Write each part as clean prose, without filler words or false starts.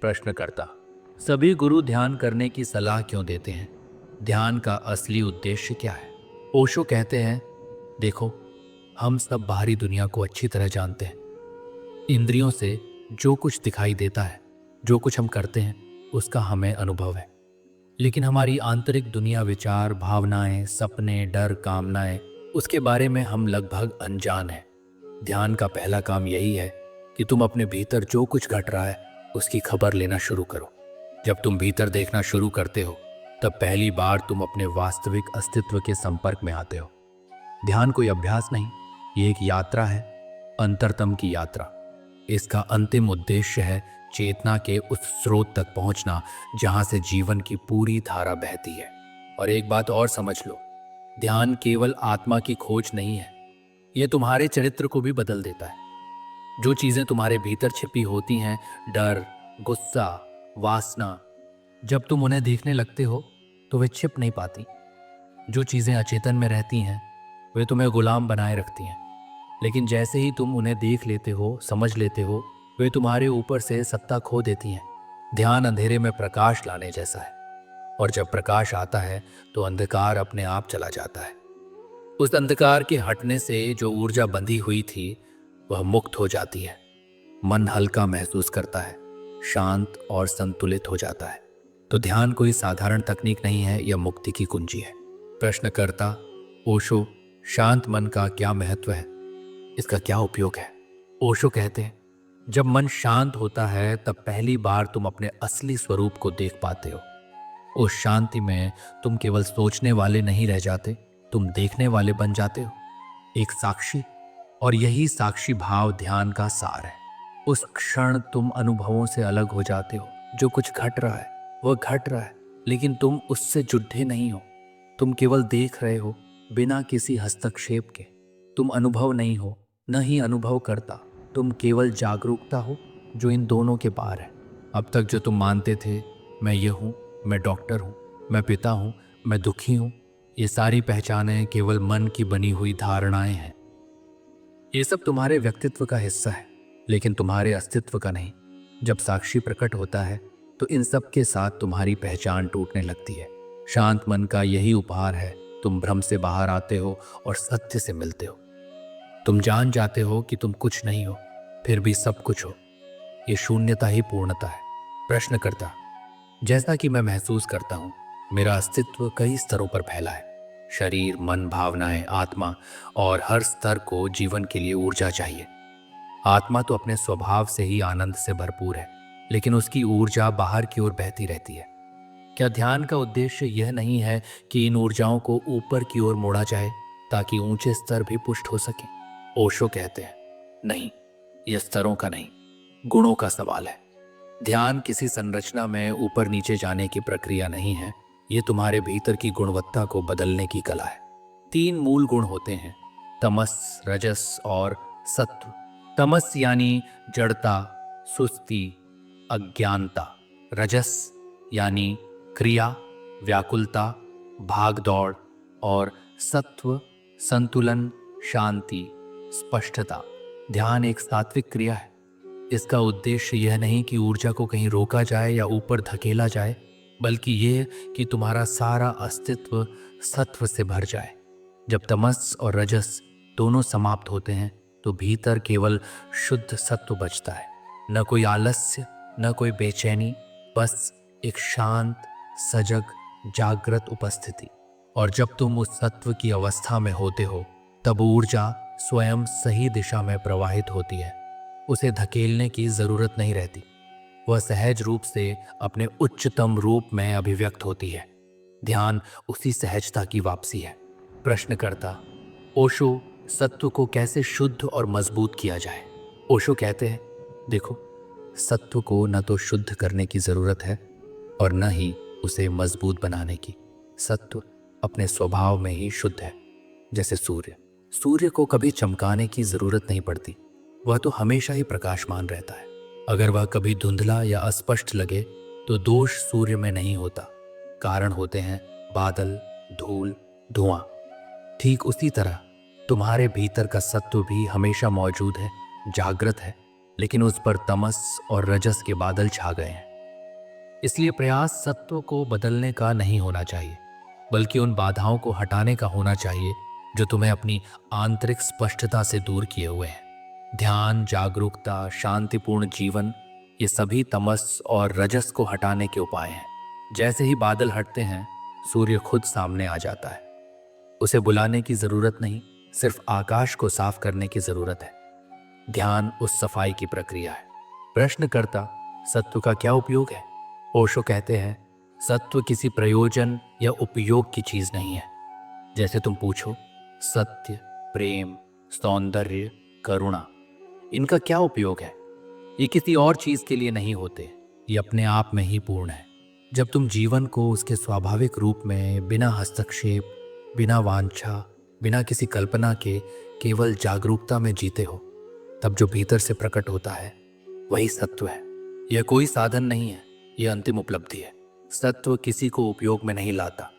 प्रश्नकर्ता, सभी गुरु ध्यान करने की सलाह क्यों देते हैं? ध्यान का असली उद्देश्य क्या है? ओशो कहते हैं, देखो, हम सब बाहरी दुनिया को अच्छी तरह जानते हैं। इंद्रियों से जो कुछ दिखाई देता है, जो कुछ हम करते हैं, उसका हमें अनुभव है। लेकिन हमारी आंतरिक दुनिया, विचार, भावनाएं, सपने, डर, कामनाएं, उसके बारे में हम लगभग अनजान हैं। ध्यान का पहला काम यही है कि तुम अपने भीतर जो कुछ घट रहा है उसकी खबर लेना शुरू करो। जब तुम भीतर देखना शुरू करते हो तब पहली बार तुम अपने वास्तविक अस्तित्व के संपर्क में आते हो। ध्यान कोई अभ्यास नहीं, ये एक यात्रा है, अंतरतम की यात्रा। इसका अंतिम उद्देश्य है चेतना के उस स्रोत तक पहुंचना जहां से जीवन की पूरी धारा बहती है। और एक बात और समझ लो, ध्यान केवल आत्मा की खोज नहीं है, यह तुम्हारे चरित्र को भी बदल देता है। जो चीजें तुम्हारे भीतर छिपी होती हैं, डर, गुस्सा, वासना, जब तुम उन्हें देखने लगते हो तो वे छिप नहीं पाती। जो चीजें अचेतन में रहती हैं वे तुम्हें गुलाम बनाए रखती हैं, लेकिन जैसे ही तुम उन्हें देख लेते हो, समझ लेते हो, वे तुम्हारे ऊपर से सत्ता खो देती हैं। ध्यान अंधेरे में प्रकाश लाने जैसा है, और जब प्रकाश आता है तो अंधकार अपने आप चला जाता है। उस अंधकार के हटने से जो ऊर्जा बंधी हुई थी वह मुक्त हो जाती है। मन हल्का महसूस करता है, शांत और संतुलित हो जाता है। तो ध्यान कोई साधारण तकनीक नहीं है, यह मुक्ति की कुंजी है। प्रश्नकर्ता, ओशो, शांत मन का क्या महत्व है? इसका क्या उपयोग है? ओशो कहते हैं, जब मन शांत होता है तब पहली बार तुम अपने असली स्वरूप को देख पाते हो। उस शांति में तुम केवल सोचने वाले नहीं रह जाते, तुम देखने वाले बन जाते हो, एक साक्षी। और यही साक्षी भाव ध्यान का सार है। उस क्षण तुम अनुभवों से अलग हो जाते हो। जो कुछ घट रहा है वह घट रहा है, लेकिन तुम उससे जुड़े नहीं हो। तुम केवल देख रहे हो, बिना किसी हस्तक्षेप के। तुम अनुभव नहीं हो, न ही अनुभव करता। तुम केवल जागरूकता हो जो इन दोनों के पार है। अब तक जो तुम मानते थे, मैं ये हूँ, मैं डॉक्टर हूँ, मैं पिता हूँ, मैं दुखी हूँ, ये सारी पहचानें केवल मन की बनी हुई धारणाएं हैं। ये सब तुम्हारे व्यक्तित्व का हिस्सा है, लेकिन तुम्हारे अस्तित्व का नहीं। जब साक्षी प्रकट होता है तो इन सब के साथ तुम्हारी पहचान टूटने लगती है। शांत मन का यही उपहार है। तुम भ्रम से बाहर आते हो और सत्य से मिलते हो। तुम जान जाते हो कि तुम कुछ नहीं हो, फिर भी सब कुछ हो। ये शून्यता ही पूर्णता है। प्रश्नकर्ता, जैसा कि मैं महसूस करता हूँ, मेरा अस्तित्व कई स्तरों पर फैला है। शरीर, मन, भावनाएं, आत्मा, और हर स्तर को जीवन के लिए ऊर्जा चाहिए। आत्मा तो अपने स्वभाव से ही आनंद से भरपूर है, लेकिन उसकी ऊर्जा बाहर की ओर बहती रहती है। क्या ध्यान का उद्देश्य यह नहीं है कि इन ऊर्जाओं को ऊपर की ओर मोड़ा जाए ताकि ऊंचे स्तर भी पुष्ट हो सके? ओशो कहते हैं, नहीं, यह स्तरों का नहीं, गुणों का सवाल है। ध्यान किसी संरचना में ऊपर नीचे जाने की प्रक्रिया नहीं है, ये तुम्हारे भीतर की गुणवत्ता को बदलने की कला है। 3 मूल गुण होते हैं, तमस, रजस और सत्व। तमस यानी जड़ता, सुस्ती, अज्ञानता। रजस यानी क्रिया, व्याकुलता, भाग दौड़। और सत्व, संतुलन, शांति, स्पष्टता। ध्यान एक सात्विक क्रिया है। इसका उद्देश्य यह नहीं कि ऊर्जा को कहीं रोका जाए या ऊपर धकेला जाए, बल्कि यह कि तुम्हारा सारा अस्तित्व सत्व से भर जाए। जब तमस और रजस दोनों समाप्त होते हैं तो भीतर केवल शुद्ध सत्व बचता है। न कोई आलस्य, न कोई बेचैनी, बस एक शांत, सजग, जागृत उपस्थिति। और जब तुम उस सत्व की अवस्था में होते हो तब ऊर्जा स्वयं सही दिशा में प्रवाहित होती है। उसे धकेलने की जरूरत नहीं रहती, वह सहज रूप से अपने उच्चतम रूप में अभिव्यक्त होती है। ध्यान उसी सहजता की वापसी है। प्रश्नकर्ता, ओशो, सत्व को कैसे शुद्ध और मजबूत किया जाए? ओशो कहते हैं, देखो, सत्व को न तो शुद्ध करने की जरूरत है और न ही उसे मजबूत बनाने की। सत्व अपने स्वभाव में ही शुद्ध है, जैसे सूर्य। सूर्य को कभी चमकाने की जरूरत नहीं पड़ती, वह तो हमेशा ही प्रकाशमान रहता है। अगर वह कभी धुंधला या अस्पष्ट लगे तो दोष सूर्य में नहीं होता, कारण होते हैं बादल, धूल, धुआं। ठीक उसी तरह तुम्हारे भीतर का सत्व भी हमेशा मौजूद है, जागृत है, लेकिन उस पर तमस और रजस के बादल छा गए हैं। इसलिए प्रयास सत्व को बदलने का नहीं होना चाहिए, बल्कि उन बाधाओं को हटाने का होना चाहिए जो तुम्हें अपनी आंतरिक स्पष्टता से दूर किए हुए हैं। ध्यान, जागरूकता, शांतिपूर्ण जीवन, ये सभी तमस और रजस को हटाने के उपाय हैं। जैसे ही बादल हटते हैं, सूर्य खुद सामने आ जाता है। उसे बुलाने की जरूरत नहीं, सिर्फ आकाश को साफ करने की जरूरत है। ध्यान उस सफाई की प्रक्रिया है। प्रश्नकर्ता, सत्व का क्या उपयोग है? ओशो कहते हैं, सत्व किसी प्रयोजन या उपयोग की चीज नहीं है। जैसे तुम पूछो, सत्य, प्रेम, सौंदर्य, करुणा, इनका क्या उपयोग है? ये किसी और चीज के लिए नहीं होते, ये अपने आप में ही पूर्ण है। जब तुम जीवन को उसके स्वाभाविक रूप में, बिना हस्तक्षेप, बिना वांछा, बिना किसी कल्पना के, केवल जागरूकता में जीते हो, तब जो भीतर से प्रकट होता है वही सत्व है। यह कोई साधन नहीं है, यह अंतिम उपलब्धि है। सत्व किसी को उपयोग में नहीं लाता,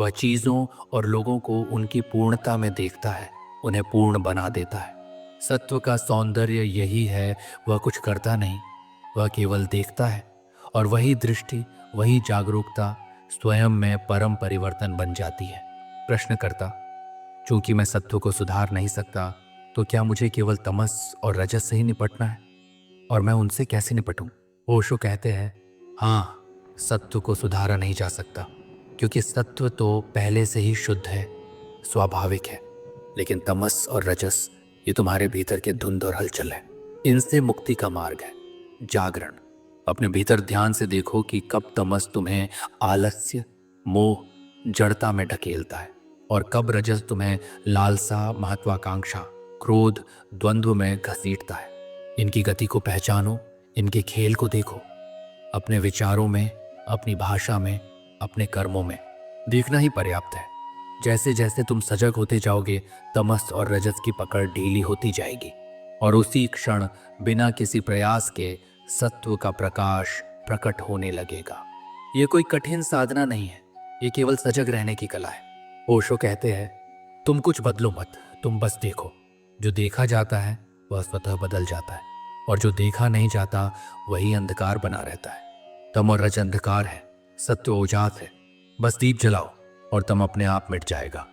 वह चीजों और लोगों को उनकी पूर्णता में देखता है, उन्हें पूर्ण बना देता है। सत्व का सौंदर्य यही है, वह कुछ करता नहीं, वह केवल देखता है, और वही दृष्टि, वही जागरूकता स्वयं में परम परिवर्तन बन जाती है। प्रश्नकर्ता, चूंकि मैं सत्व को सुधार नहीं सकता, तो क्या मुझे केवल तमस और रजस से ही निपटना है? और मैं उनसे कैसे निपटूं? ओशो कहते हैं, हाँ, सत्व को सुधारा नहीं जा सकता, क्योंकि सत्व तो पहले से ही शुद्ध है, स्वाभाविक है। लेकिन तमस और रजस, ये तुम्हारे भीतर के धुंध और हलचल है। इनसे मुक्ति का मार्ग है जागरण। अपने भीतर ध्यान से देखो कि कब तमस तुम्हें आलस्य, मोह, जड़ता में ढकेलता है, और कब रजस तुम्हें लालसा, महत्वाकांक्षा, क्रोध, द्वंद्व में घसीटता है। इनकी गति को पहचानो, इनके खेल को देखो, अपने विचारों में, अपनी भाषा में, अपने कर्मों में। देखना ही पर्याप्त है। जैसे जैसे तुम सजग होते जाओगे, तमस और रजस की पकड़ ढीली होती जाएगी, और उसी क्षण बिना किसी प्रयास के सत्व का प्रकाश प्रकट होने लगेगा। ये कोई कठिन साधना नहीं है, ये केवल सजग रहने की कला है। ओशो कहते हैं, तुम कुछ बदलो मत, तुम बस देखो। जो देखा जाता है वह स्वतः बदल जाता है, और जो देखा नहीं जाता वही अंधकार बना रहता है। तम और रज अंधकार है, सत्य उजास है। बस दीप जलाओ और तम अपने आप मिट जाएगा।